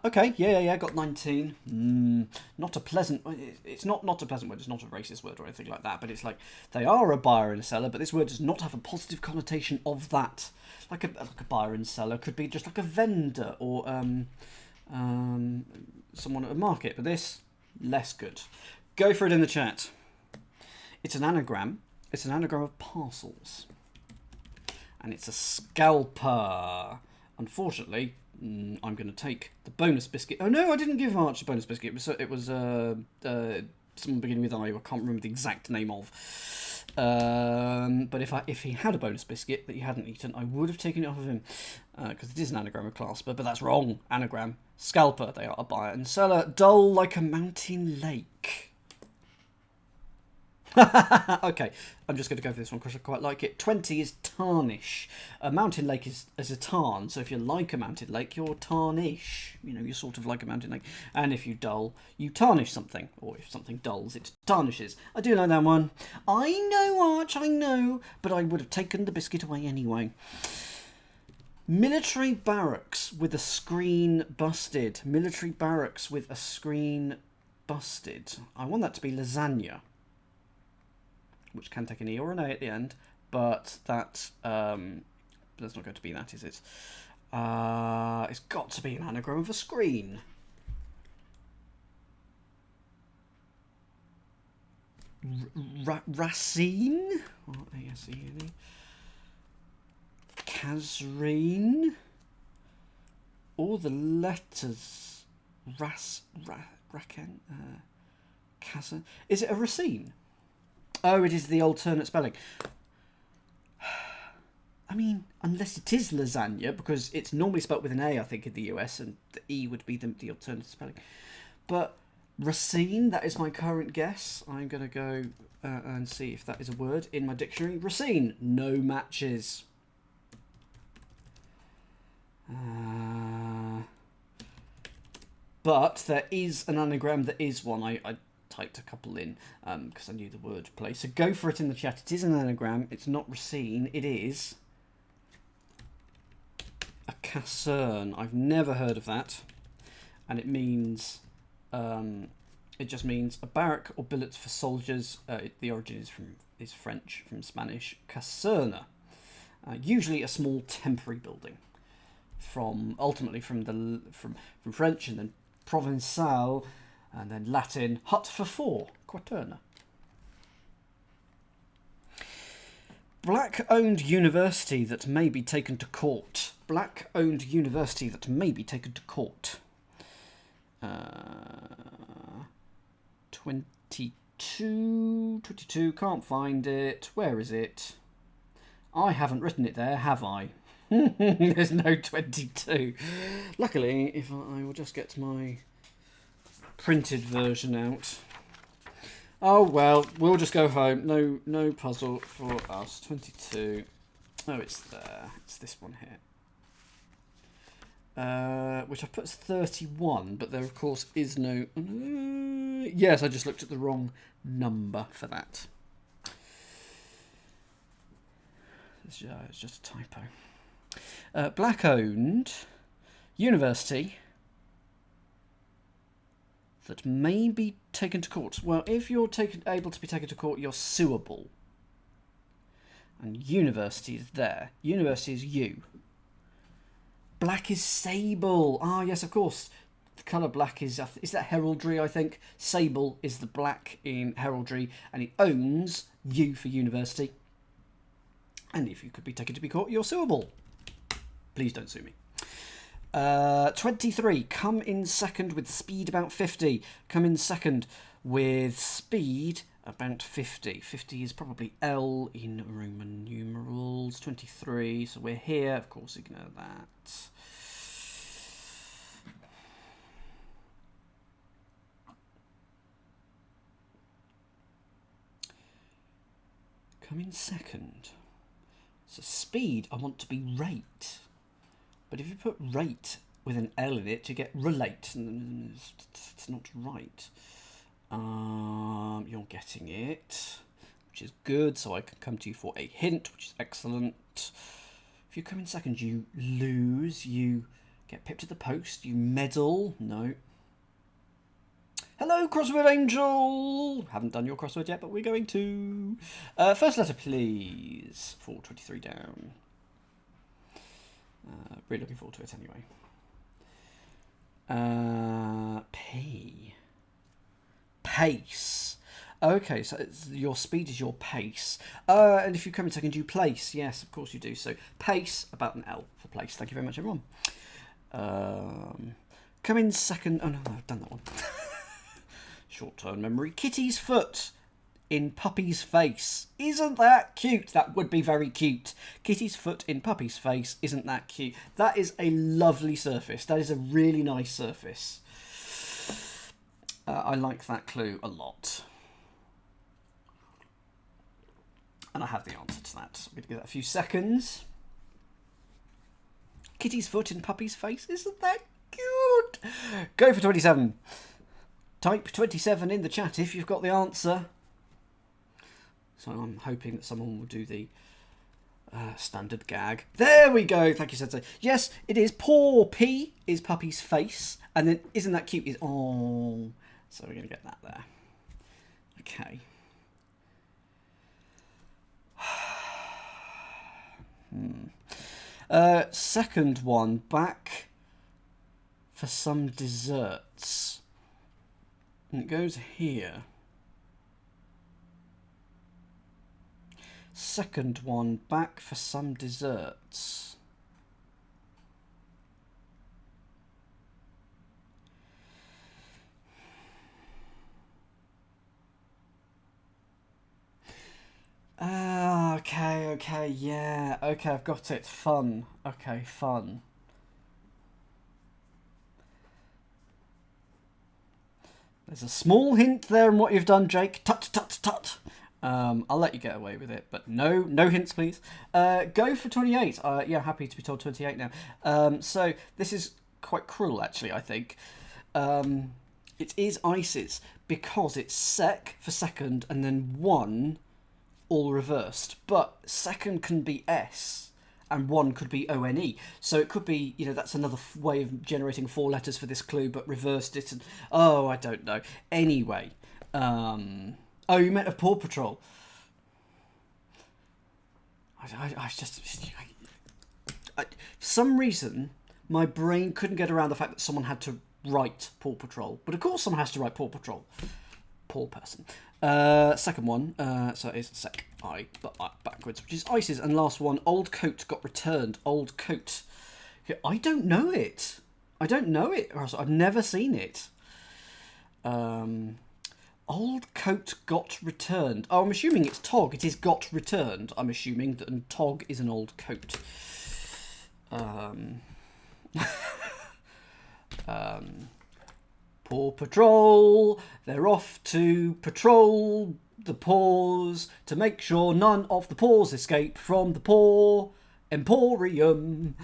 Okay, yeah, got 19. Not a pleasant. It's not a pleasant word. It's not a racist word or anything like that. But it's like they are a buyer and a seller, but this word does not have a positive connotation of that. Like a buyer and seller could be just like a vendor or someone at a market. But this less good. Go for it in the chat. It's an anagram. It's an anagram of parcels, and it's a scalper. Unfortunately. I'm going to take the bonus biscuit. Oh no, I didn't give Arch a bonus biscuit. It was someone beginning with I. I can't remember the exact name of. But if he had a bonus biscuit that he hadn't eaten, I would have taken it off of him because it is an anagram of clasper. But that's wrong. Anagram scalper. They are a buyer and seller. Dull like a mountain lake. Okay, I'm just going to go for this one because I quite like it. 20 is tarnish. A mountain lake is a tarn, so if you like a mountain lake, you're tarnish. You know, you're sort of like a mountain lake. And if you dull, you tarnish something. Or if something dulls, it tarnishes. I do like that one. I know, Arch, I know. But I would have taken the biscuit away anyway. Military barracks with a screen busted. Military barracks with a screen busted. I want that to be lasagna, which can take an E or an A at the end, but that's not going to be that, is it? It's got to be an anagram of a screen. Racine? R-A-S-E-N-E. Kazreen. All the letters. Raken. Kazan. Is it a racine? Oh, it is the alternate spelling. I mean, unless it is lasagna, because it's normally spelt with an A, I think, in the US, and the E would be the alternative spelling. But racine, that is my current guess. I'm going to go and see if that is a word in my dictionary. Racine, no matches. But there is an anagram that is one. I typed a couple in because I knew the word play. So go for it in the chat. It is an anagram. It's not racine. It is a caserne. I've never heard of that. And it means... it just means a barrack or billet for soldiers. The origin is French, from Spanish. Caserna. Usually a small temporary building. Ultimately from French, and then Provençal, and then Latin, hut for four, quaterna. Black-owned university that may be taken to court. Black-owned university that may be taken to court. 22, can't find it. Where is it? I haven't written it there, have I? There's no 22. Luckily, if I will just get my printed version out. Oh well, we'll just go home. No puzzle for us. 22. Oh, it's there. It's this one here. Which I've put as 31, but there of course is no... yes, I just looked at the wrong number for that. It's just a typo. Black-owned university that may be taken to court. Well, if you're able to be taken to court, you're suable. And university is there. University is you. Black is sable. Ah, yes, of course. The colour black is that heraldry, I think. Sable is the black in heraldry, and it owns U for university. And if you could be taken to be court, you're suable. Please don't sue me. 23. Come in second with speed about 50. Come in second with speed about 50. 50 is probably L in Roman numerals. 23. So we're here. Of course, ignore that. Come in second. So speed, I want to be rate. But if you put rate with an L in it, you get relate. It's not right. You're getting it, which is good. So I can come to you for a hint, which is excellent. If you come in second, you lose. You get pipped to the post. You medal. No. Hello, Crossword Angel. Haven't done your crossword yet, but we're going to. First letter, please. 423 down. Really looking forward to it anyway. P. Pace. Okay, so your speed is your pace. And if you come in second, you place. Yes, of course you do. So pace, about an L for place. Thank you very much, everyone. Come in second. Oh no, I've done that one. Short-term memory. Kitty's foot in puppy's face. Isn't that cute? That would be very cute. Kitty's foot in puppy's face. Isn't that cute? That is a lovely surface. That is a really nice surface. I like that clue a lot. And I have the answer to that. So I'm going to give that a few seconds. Kitty's foot in puppy's face. Isn't that cute? Go for 27. Type 27 in the chat if you've got the answer. So I'm hoping that someone will do the standard gag. There we go. Thank you, Sensei. Yes, it is. Paw P is puppy's face. And then isn't that cute? Is oh. So we're going to get that there. Okay. Second one. Back for some desserts. And it goes here. Second one back for some desserts. Okay, yeah. Okay, I've got it. Fun. Okay, fun. There's a small hint there in what you've done, Jake. Tut, tut, tut. I'll let you get away with it, but no hints, please. Go for 28. Yeah, happy to be told 28 now. So this is quite cruel, actually, I think. It is Ices, because it's sec for second and then one all reversed. But second can be S and one could be ONE. So it could be, you know, that's another way of generating 4 letters for this clue, but reversed it. And oh, I don't know. Anyway, oh, you meant of Paw Patrol. For some reason, my brain couldn't get around the fact that someone had to write Paw Patrol. But of course someone has to write Paw Patrol. Poor person. Second one, so it's sec I, but backwards, which is Ices. And last one, old coat got returned. Old coat. I don't know it. I don't know it. I've never seen it. Old coat got returned. Oh, I'm assuming it's Tog. It is got returned. I'm assuming that, and Tog is an old coat. Paw Patrol, they're off to patrol the paws to make sure none of the paws escape from the Paw Emporium.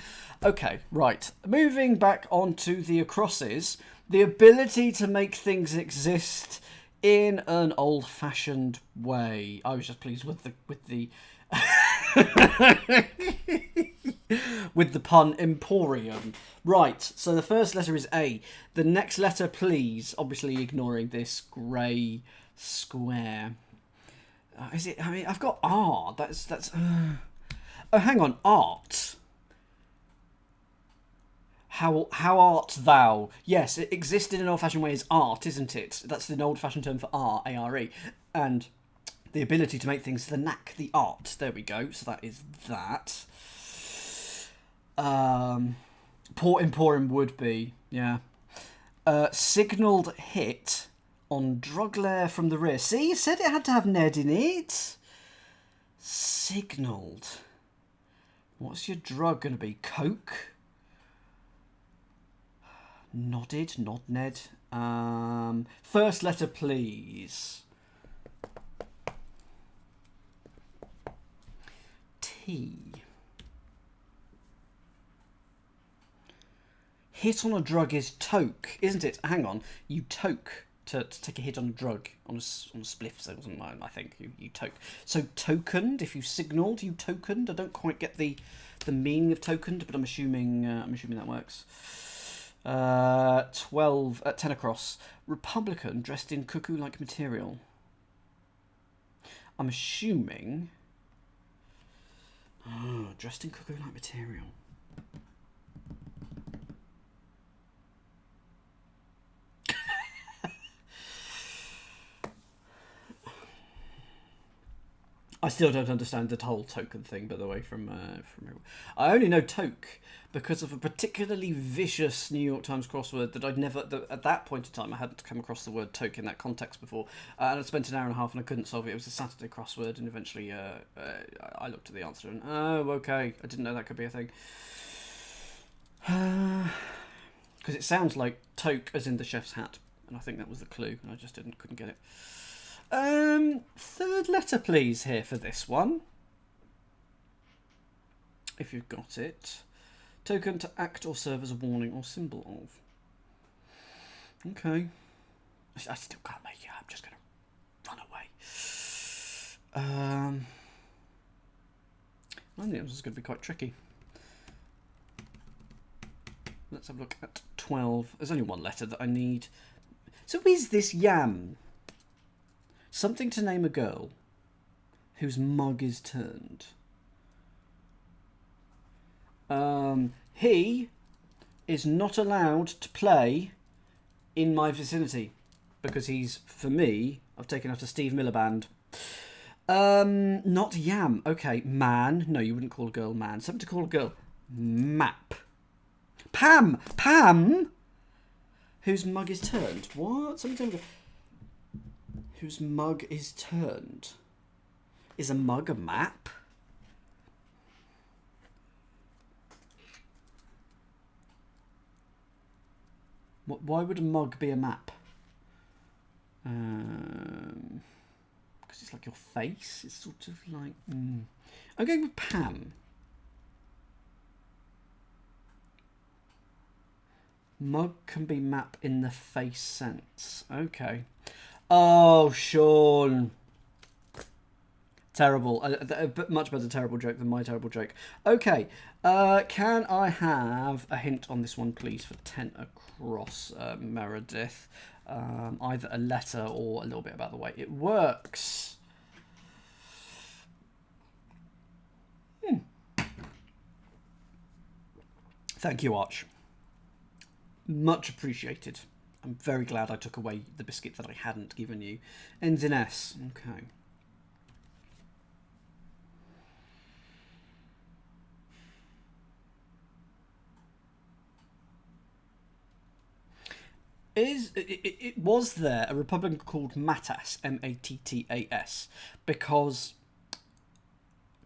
Okay, right. Moving back onto the acrosses, the ability to make things exist in an old-fashioned way. I was just pleased with the with the pun Emporium. Right, so the first letter is A. The next letter, please, obviously ignoring this grey square. Is it? I mean, I've got R. That's. Oh, hang on. Art. How art thou? Yes, it existed in an old-fashioned way as art, isn't it? That's an old-fashioned term for R, A-R-E. And the ability to make things, the knack, the art. There we go. So that is that. Port Emporium would be, yeah. Signalled hit on drug lair from the rear. See, you said it had to have Ned in it. Signalled. What's your drug going to be? Coke? Nodded, nod Ned. First letter, please. T. Hit on a drug is toke, isn't it? Hang on, you toke to take a hit on a drug, on a spliff, so it wasn't I think, you toke. So tokened, if you signalled, you tokened. I don't quite get the meaning of tokened, but I'm assuming that works. 10 across. Republican dressed in cuckoo-like material. I'm assuming... Oh, dressed in cuckoo-like material. I still don't understand the whole token thing, by the way, from I only know toke because of a particularly vicious New York Times crossword that I'd never, at that point in time, I hadn't come across the word toke in that context before. And I spent an hour and a half and I couldn't solve it. It was a Saturday crossword, and eventually I looked at the answer and, oh, okay, I didn't know that could be a thing. Because it sounds like toque as in the chef's hat, and I think that was the clue, and I just couldn't get it. Third letter, please, here for this one. If you've got it. Token to act or serve as a warning or symbol of. Okay. I still can't make it. I'm just going to run away. I think this is going to be quite tricky. Let's have a look at 12. There's only one letter that I need. So is this yam? Something to name a girl whose mug is turned. He is not allowed to play in my vicinity because he's, for me, I've taken after Steve Miller Band. Not yam. Okay, man. No, you wouldn't call a girl man. Something to call a girl. Map. Pam. Pam. Whose mug is turned? What? Something. Whose mug is turned? Is a mug a map? Why would a mug be a map? Because it's like your face. It's sort of like... I'm going with Pam. Mug can be map in the face sense. Okay. Oh, Sean. Terrible. A much better terrible joke than my terrible joke. Okay. Can I have a hint on this one, please, for 10 across, Meredith? Either a letter or a little bit about the way it works. Thank you, Arch. Much appreciated. I'm very glad I took away the biscuit that I hadn't given you. Ends in S. Okay. Was there a Republican called Mattas, M-A-T-T-A-S, because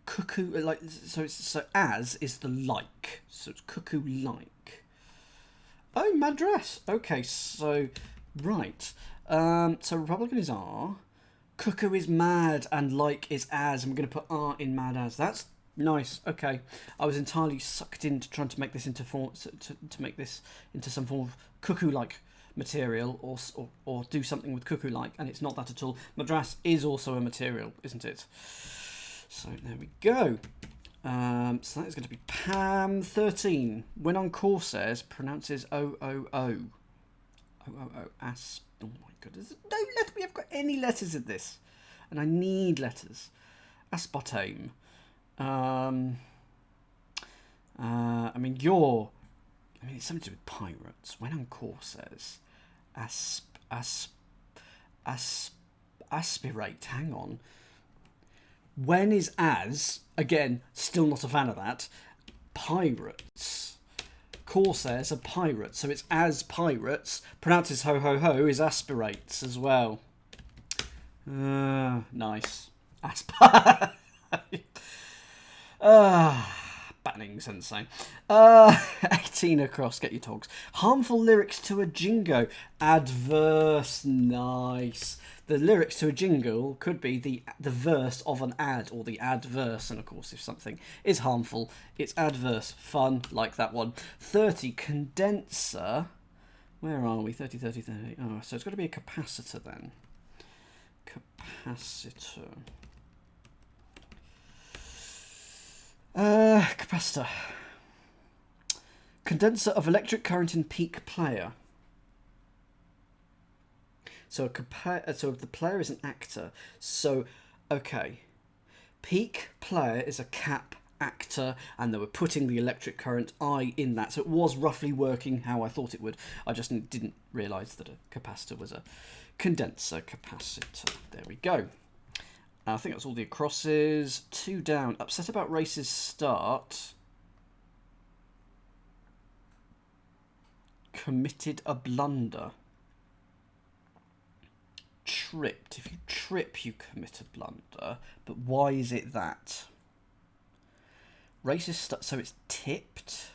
cuckoo, like, so as is the like, so it's cuckoo like. Oh, Madras. Okay, so right. So Republican is R, cuckoo is mad, and like is as, and we're going to put R in mad as. That's nice. Okay, I was entirely sucked into trying to make this into form, to make this into some form of cuckoo like material, or do something with cuckoo like, and it's not that at all. Madras is also a material, isn't it? So there we go. So that is going to be Pam 13. When on Corsairs, pronounces O-O-O. O-O-O. Asp. Oh my goodness. No letter. We haven't got any letters in this. And I need letters. Aspartame. I mean, it's something to do with pirates. When on Corsairs. Aspirate. Hang on. When is as, again, still not a fan of that, pirates. Corsairs are pirates, so it's as pirates. Pronounces ho-ho-ho is aspirates as well. Nice. Banning sensei. 18 across, get your togs. Harmful lyrics to a jingo. Adverse, nice. The lyrics to a jingle could be the verse of an ad, or the adverse, and of course if something is harmful, it's adverse. Fun, like that one. 30, condenser. Where are we? 30, 30, 30. Oh, so it's got to be a capacitor then. Capacitor. Capacitor. Condenser of electric current in peak player. So the player is an actor. So, okay. Peak player is a cap actor, and they were putting the electric current I in that. So it was roughly working how I thought it would. I just didn't realise that a capacitor was a condenser capacitor. There we go. I think that's all the acrosses. 2 down. Upset about race's start. Committed a blunder. Tripped. If you trip, you commit a blunder. But why is it that? Racist stuff. So it's tipped.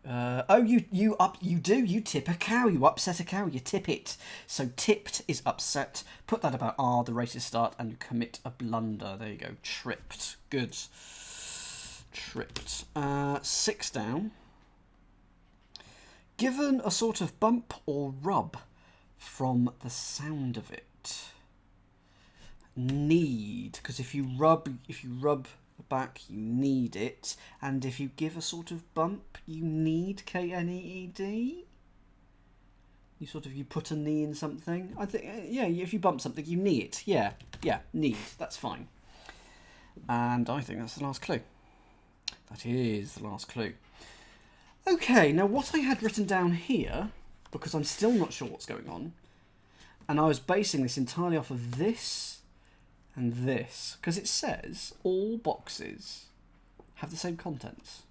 You tip a cow. You upset a cow. You tip it. So tipped is upset. Put that about R, the racist start, and you commit a blunder. There you go. Tripped. Good. Tripped. 6 down. Given a sort of bump or rub from the sound of it. Need, because if you rub the back, you need it, and if you give a sort of bump, you need K-N-E-E-D. You put a knee in something. I think, yeah, if you bump something, you knee it. Yeah, need. That's fine. And I think that's the last clue. That is the last clue. Okay, now what I had written down here, because I'm still not sure what's going on, And I was basing this entirely off of this and this, because it says all boxes have the same contents.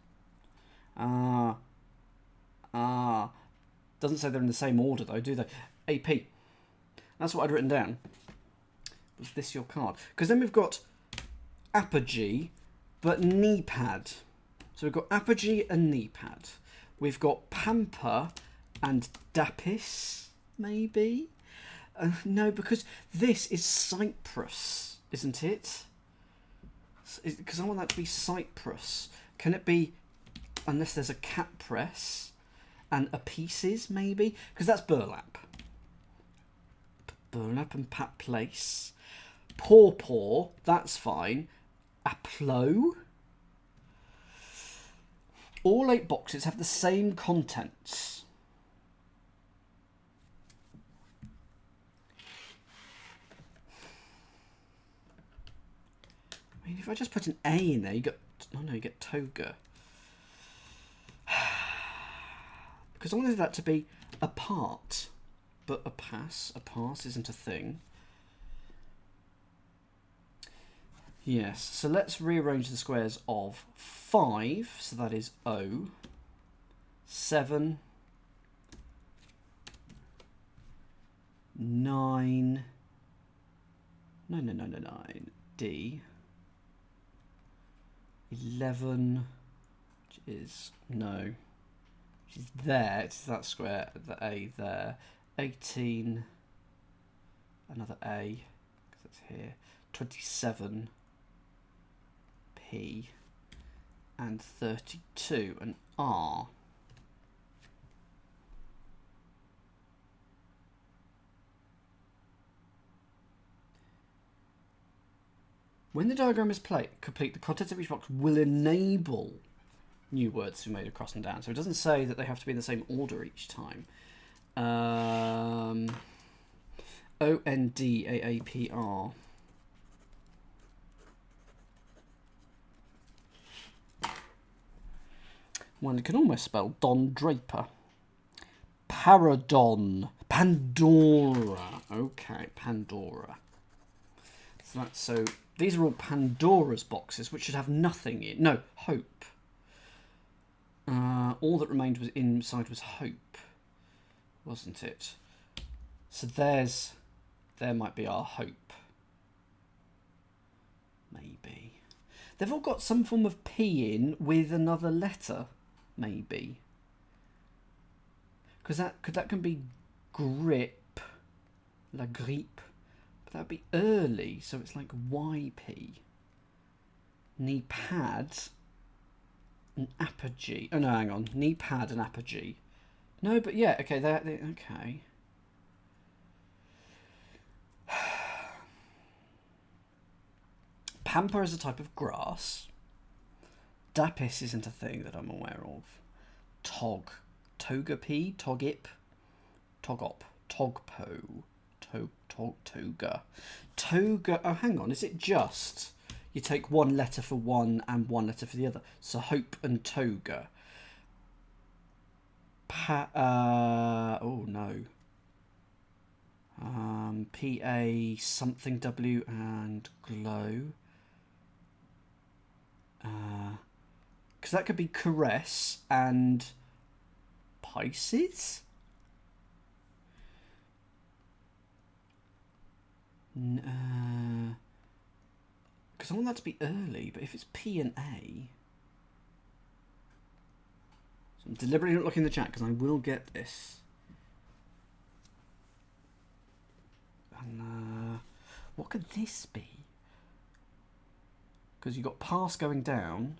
Doesn't say they're in the same order though, do they? AP. That's what I'd written down. Was this your card? Because then we've got apogee, but knee pad. So we've got apogee and knee pad. We've got pamper and dapis, maybe? No, because this is cypress, isn't it? Because I want that to be cypress. Can it be, unless there's a cap press and a pieces, maybe? Because that's burlap. Burlap and pat place. Paw, that's fine. Aplo. All 8 boxes have the same contents. I mean, if I just put an A in there, you get... Oh no, you get toga. Because I wanted that to be a part. But a pass isn't a thing. Yes, so let's rearrange the squares of 5. So that is O. 7. 9. No. D. 11. Which is, no. Which is there. It's that square, the A there. 18. Another A. Because that's here. 27. P. And 32. And R. When the diagram is complete, the contents of each box will enable new words to be made across and down. So it doesn't say that they have to be in the same order each time. ONDAAPR. One can almost spell Don Draper. Paradon. Pandora. Okay, Pandora. So these are all Pandora's boxes, which should have nothing in. No, hope. All that remained was inside was hope, wasn't it? So there might be our hope. Maybe. They've all got some form of P in with another letter, maybe. Because that can be grip, la grippe. But that would be early, so it's like YP. Knee pad, an apogee. Oh no, hang on. Knee pad and apogee. No, but yeah, okay, okay. Pamper is a type of grass. Dapis isn't a thing that I'm aware of. Tog. Togepi, Togip, Togop, Togpo, Toga. Toga, oh hang on, is it just you take one letter for one and one letter for the other? So hope and toga. Oh no. PA something W and glow. Because that could be caress and Pisces? Because I want that to be early, but if it's P and A... So I'm deliberately not looking in the chat because I will get this. And what could this be? Because you've got pass going down.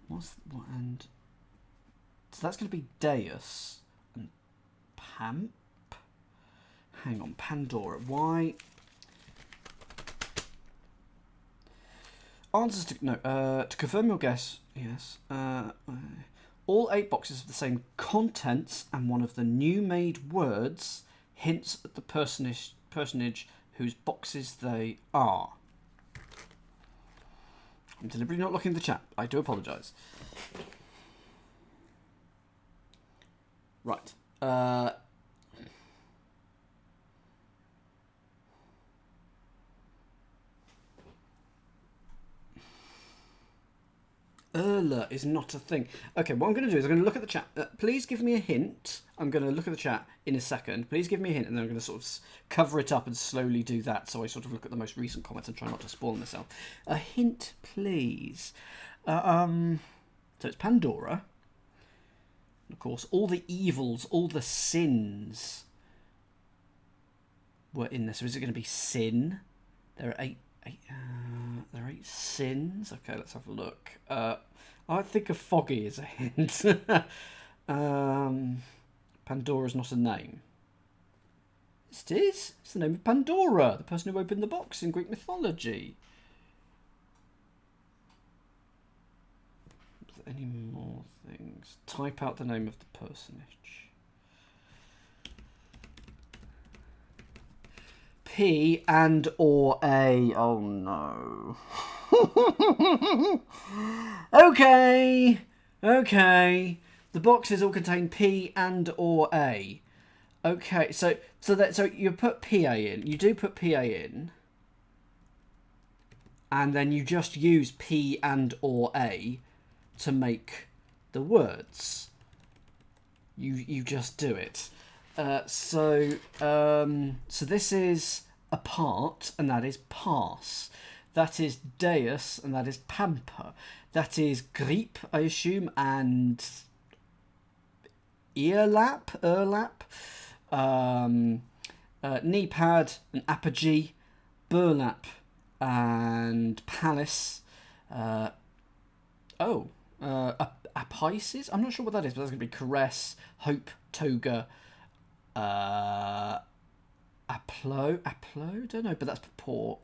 And so that's going to be Deus and Pamp. Hang on, Pandora. Why? Answers to no. To confirm your guess, yes. All 8 boxes have the same contents, and one of the new made words hints at the personage whose boxes they are. I'm deliberately not looking at the chat. I do apologise. Right. Erla is not a thing. Okay, what I'm going to do is I'm going to look at the chat. Please give me a hint. I'm going to look at the chat in a second. Please give me a hint, and then I'm going to sort of cover it up and slowly do that. So I sort of look at the most recent comments and try not to spoil myself. A hint, please. So it's Pandora. Of course, all the evils, all the sins were in there. So is it going to be sin? There are eight sins. Okay, let's have a look. I think of foggy as a hint. Pandora's not a name. It is. It's the name of Pandora, the person who opened the box in Greek mythology. Is there any more things? Type out the name of the personage. P and or A. Oh no. Okay. The boxes all contain P and or A. Okay, so you put PA in. You do put PA in. And then you just use P and or A to make the words. You just do it. So this is apart, and that is pass. That is deus, and that is pamper. That is grip, I assume, and earlap, knee pad, and apogee, burlap, and palace. Apices? I'm not sure what that is, but that's going to be caress, hope, toga, aplo? Don't know, but that's purport.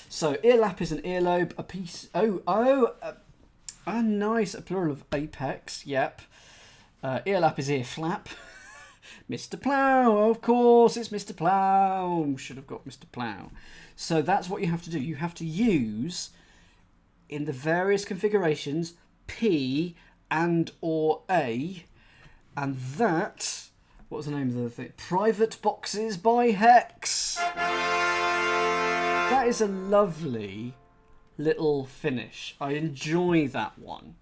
So earlap is an earlobe, a piece. Nice, a plural of apex. Yep. Earlap is ear flap. Mr. Plough, of course, it's Mr. Plough. Should have got Mr. Plough. So that's what you have to do. You have to use, in the various configurations, P and or A, and that. What was the name of the thing? Private Boxes by Hex. That is a lovely little finish. I enjoy that one.